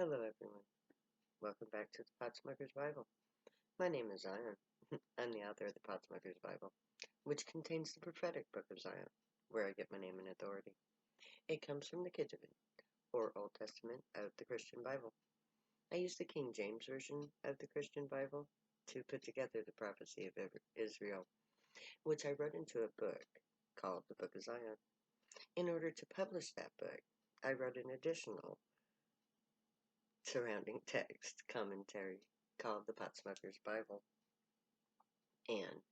Hello, everyone. Welcome back to the Potsmoker's Bible. My name is Zion. I'm the author of the Potsmoker's Bible, which contains the prophetic book of Zion, where I get my name and authority. It comes from the Ketuvim, or Old Testament of the Christian Bible. I use the King James Version of the Christian Bible to put together the prophecy of Israel, which I wrote into a book called the Book of Zion. In order to publish that book, I wrote an additional surrounding text commentary called the Potsmoker's Bible, and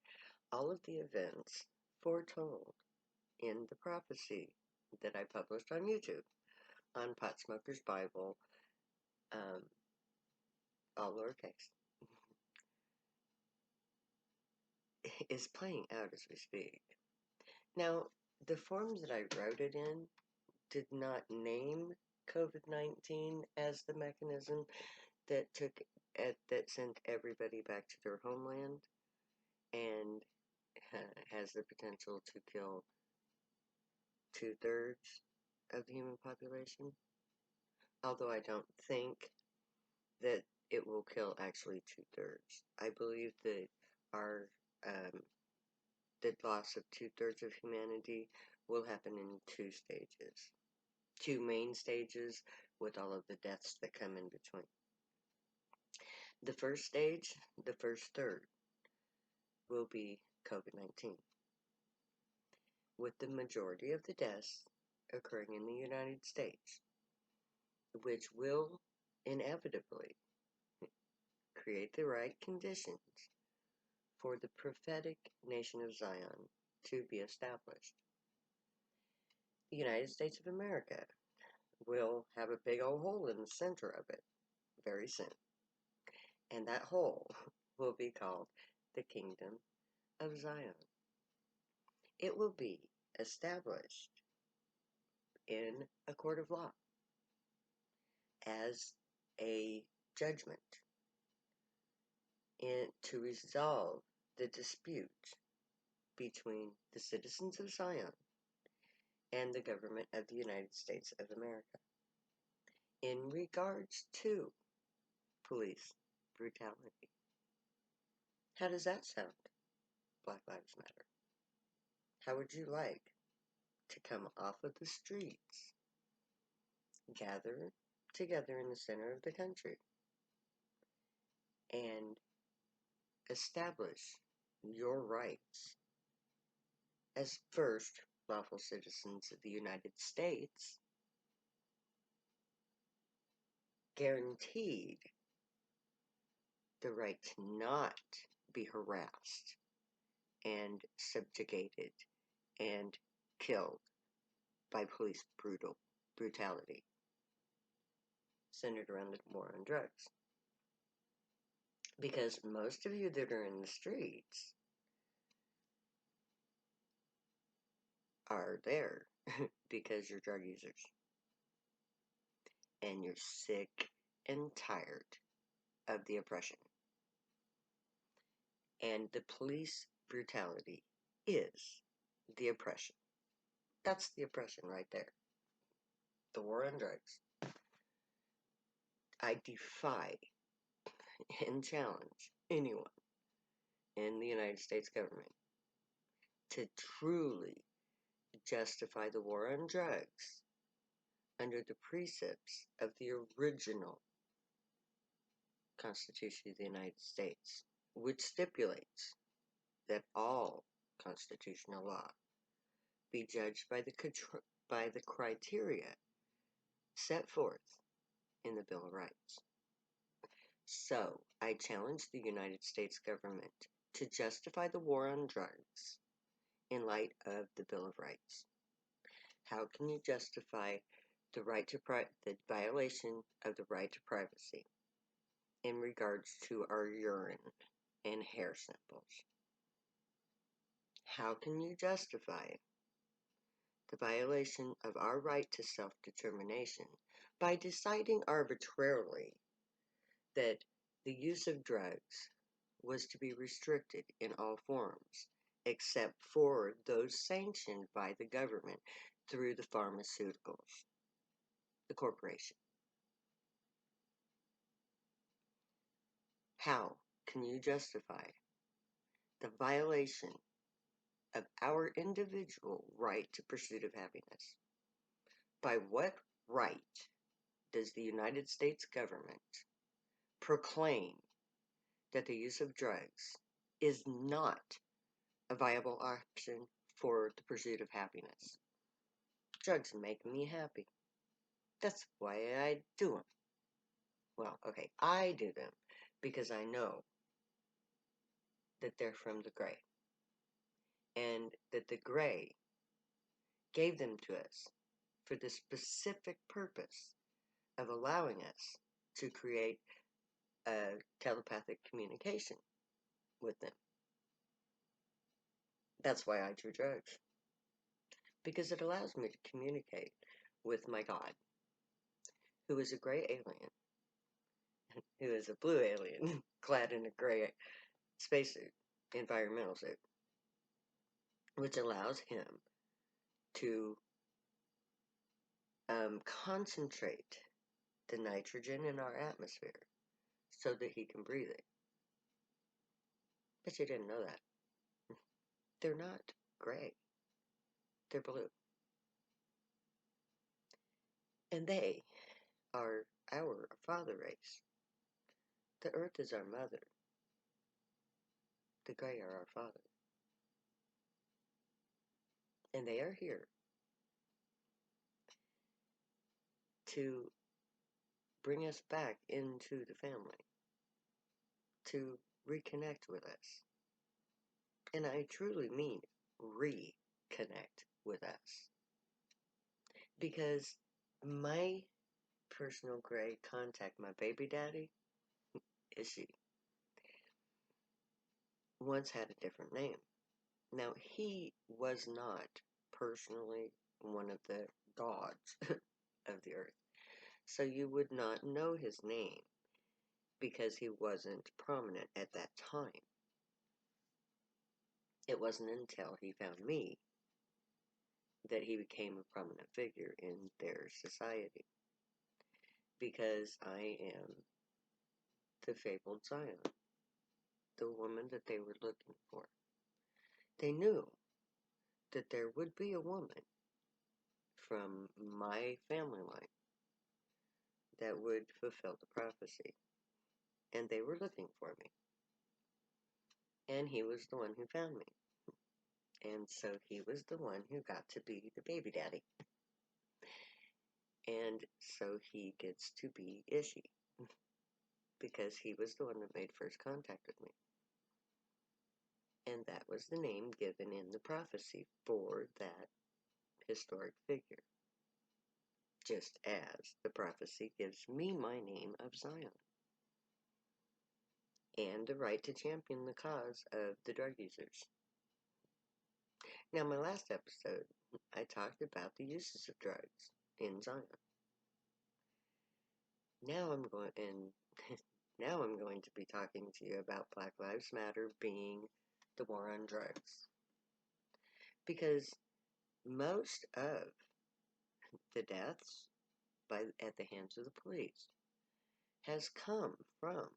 all of the events foretold in the prophecy that I published on YouTube on Potsmoker's Bible, all lowercase, is playing out as we speak. Now, the form that I wrote it in did not name COVID-19 as the mechanism that that sent everybody back to their homeland and has the potential to kill 2/3 of the human population. Although I don't think that it will kill actually 2/3. I believe that our the loss of 2/3 of humanity will happen in two stages, two main stages, with all of the deaths that come in between. The first stage, the first third, will be COVID-19, with the majority of the deaths occurring in the United States, which will inevitably create the right conditions for the prophetic nation of Zion to be established. The United States of America will have a big old hole in the center of it very soon. And that hole will be called the Kingdom of Zion. It will be established in a court of law as a judgment to resolve the dispute between the citizens of Zion and the government of the United States of America in regards to police brutality. How does that sound, Black Lives Matter? How would you like to come off of the streets, gather together in the center of the country, and establish your rights as first lawful citizens of the United States, guaranteed the right to not be harassed and subjugated and killed by police brutality centered around the war on drugs? Because most of you that are in the streets are there because you're drug users and you're sick and tired of the oppression. And the police brutality is the oppression. That's the oppression right there. The war on drugs. I defy and challenge anyone in the United States government to truly justify the war on drugs under the precepts of the original Constitution of the United States, which stipulates that all constitutional law be judged by the criteria set forth in the Bill of Rights. So, I challenge the United States government to justify the war on drugs in light of the Bill of Rights. How can you justify the violation of the right to privacy in regards to our urine and hair samples? How can you justify the violation of our right to self-determination by deciding arbitrarily that the use of drugs was to be restricted in all forms, except for those sanctioned by the government through the pharmaceuticals, the corporation? How can you justify the violation of our individual right to pursuit of happiness? By what right does the United States government proclaim that the use of drugs is not a viable option for the pursuit of happiness? Drugs make me happy. That's why I do them. Well, okay, I do them because I know that they're from the gray, and that the gray gave them to us for the specific purpose of allowing us to create a telepathic communication with them. That's why I do drugs, because it allows me to communicate with my God, who is a gray alien, who is a blue alien, clad in a gray spacesuit, environmental suit, which allows him to concentrate the nitrogen in our atmosphere so that he can breathe it. But you didn't know that. They're not gray, they're blue. And they are our father race. The earth is our mother, the gray are our father. And they are here to bring us back into the family, to reconnect with us. And I truly mean reconnect with us. Because my personal gray contact, my baby daddy, Ishi, once had a different name. Now, he was not personally one of the gods of the earth. So you would not know his name because he wasn't prominent at that time. It wasn't until he found me that he became a prominent figure in their society. Because I am the fabled Zion, the woman that they were looking for. They knew that there would be a woman from my family line that would fulfill the prophecy. And they were looking for me. And he was the one who found me. And so he was the one who got to be the baby daddy. And so he gets to be Ishi. Because he was the one that made first contact with me. And that was the name given in the prophecy for that historic figure. Just as the prophecy gives me my name of Zion. And the right to champion the cause of the drug users. Now, my last episode, I talked about the uses of drugs in Zion. Now I'm going to be talking to you about Black Lives Matter being the war on drugs. Because most of the deaths at the hands of the police has come from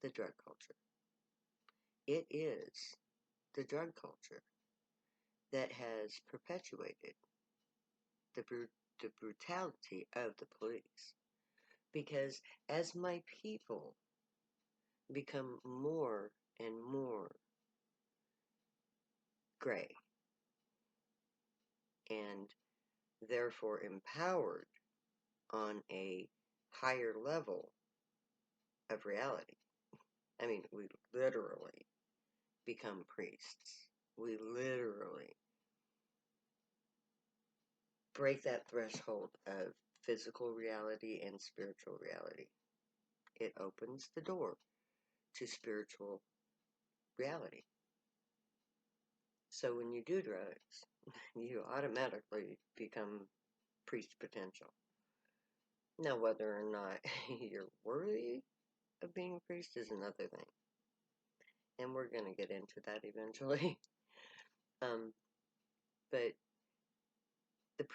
the drug culture. It is the drug culture that has perpetuated the brutality of the police. Because as my people become more and more gray and therefore empowered on a higher level of reality. I mean, we literally become priests. We literally break that threshold of physical reality and spiritual reality. It opens the door to spiritual reality. So when you do drugs, you automatically become priest potential. Now, whether or not you're worthy of being a priest is another thing. And we're going to get into that eventually. But the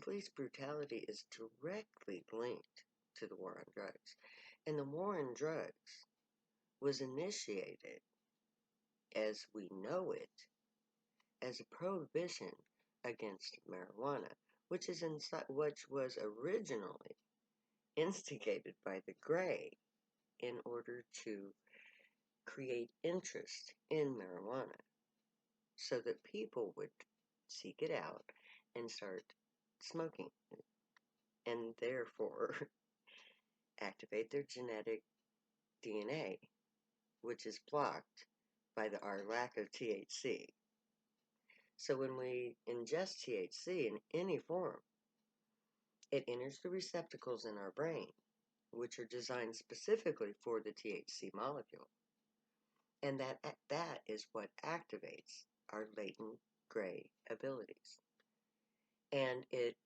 police brutality is directly linked to the war on drugs. And the war on drugs was initiated, as we know it, as a prohibition against marijuana, which was originally instigated by the Gray in order to create interest in marijuana so that people would seek it out and start smoking and therefore activate their genetic DNA, which is blocked by our lack of THC. So when we ingest THC in any form, it enters the receptacles in our brain, which are designed specifically for the THC molecule. And that is what activates our latent gray abilities. And it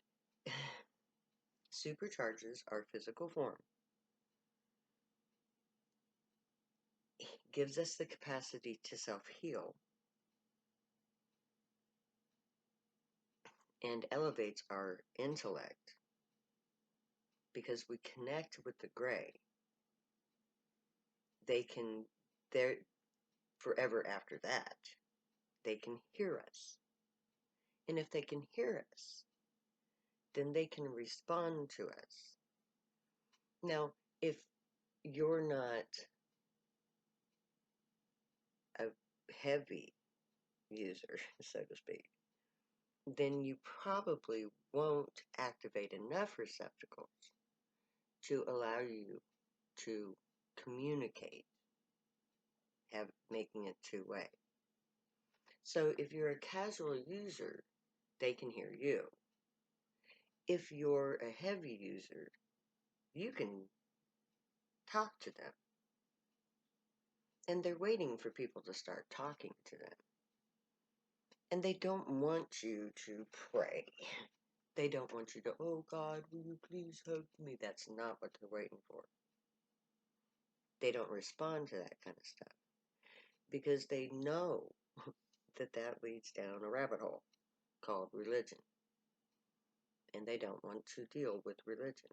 supercharges our physical form, gives us the capacity to self-heal, and elevates our intellect because we connect with the gray. They're forever after that, they can hear us. And if they can hear us, then they can respond to us. Now, if you're not a heavy user, so to speak, then you probably won't activate enough receptacles to allow you to communicate, making it two-way. So if you're a casual user, they can hear you. If you're a heavy user, you can talk to them. And they're waiting for people to start talking to them. And they don't want you to pray. They don't want you to, oh God, will you please hug me? That's not what they're waiting for. They don't respond to that kind of stuff because they know that leads down a rabbit hole called religion. And they don't want to deal with religion.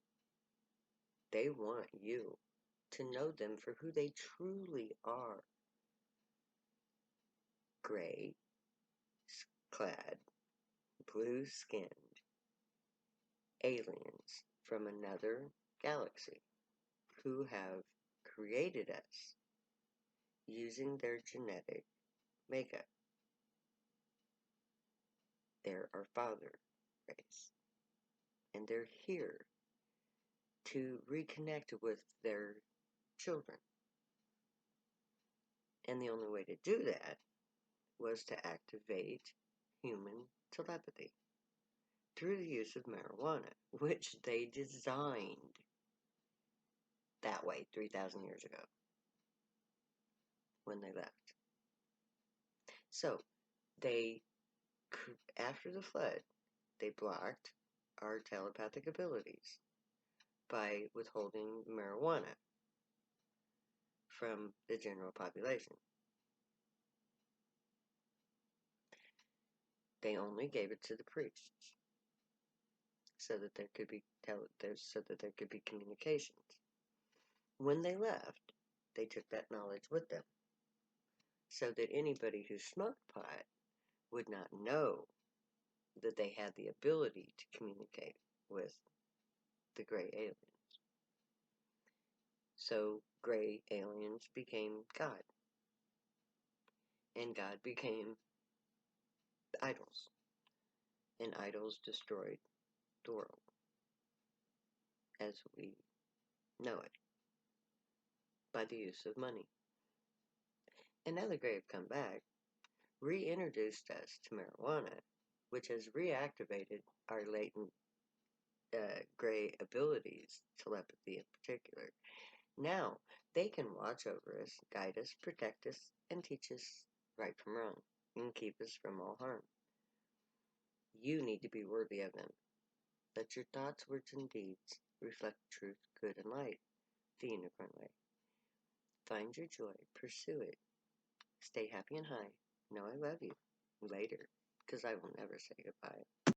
They want you to know them for who they truly are. Gray, clad, blue-skinned aliens from another galaxy who have created us using their genetic makeup. They're our father race. And they're here to reconnect with their children. And the only way to do that was to activate human telepathy through the use of marijuana, which they designed that way 3,000 years ago when they left. So, after the flood, they blocked our telepathic abilities by withholding marijuana from the general population. They only gave it to the priests so that there could be communications. When they left, they took that knowledge with them so that anybody who smoked pot would not know that they had the ability to communicate with the gray aliens. So gray aliens became God, and God became idols, and idols destroyed the world as we know it by the use of money. And now the gray have come back, reintroduced us to marijuana, which has reactivated our latent gray abilities, telepathy in particular. Now, they can watch over us, guide us, protect us, and teach us right from wrong, and keep us from all harm. You need to be worthy of them. Let your thoughts, words, and deeds reflect truth, good, and light, the unicorn way. Find your joy, pursue it, stay happy and high. Know I love you. Later, because I will never say goodbye.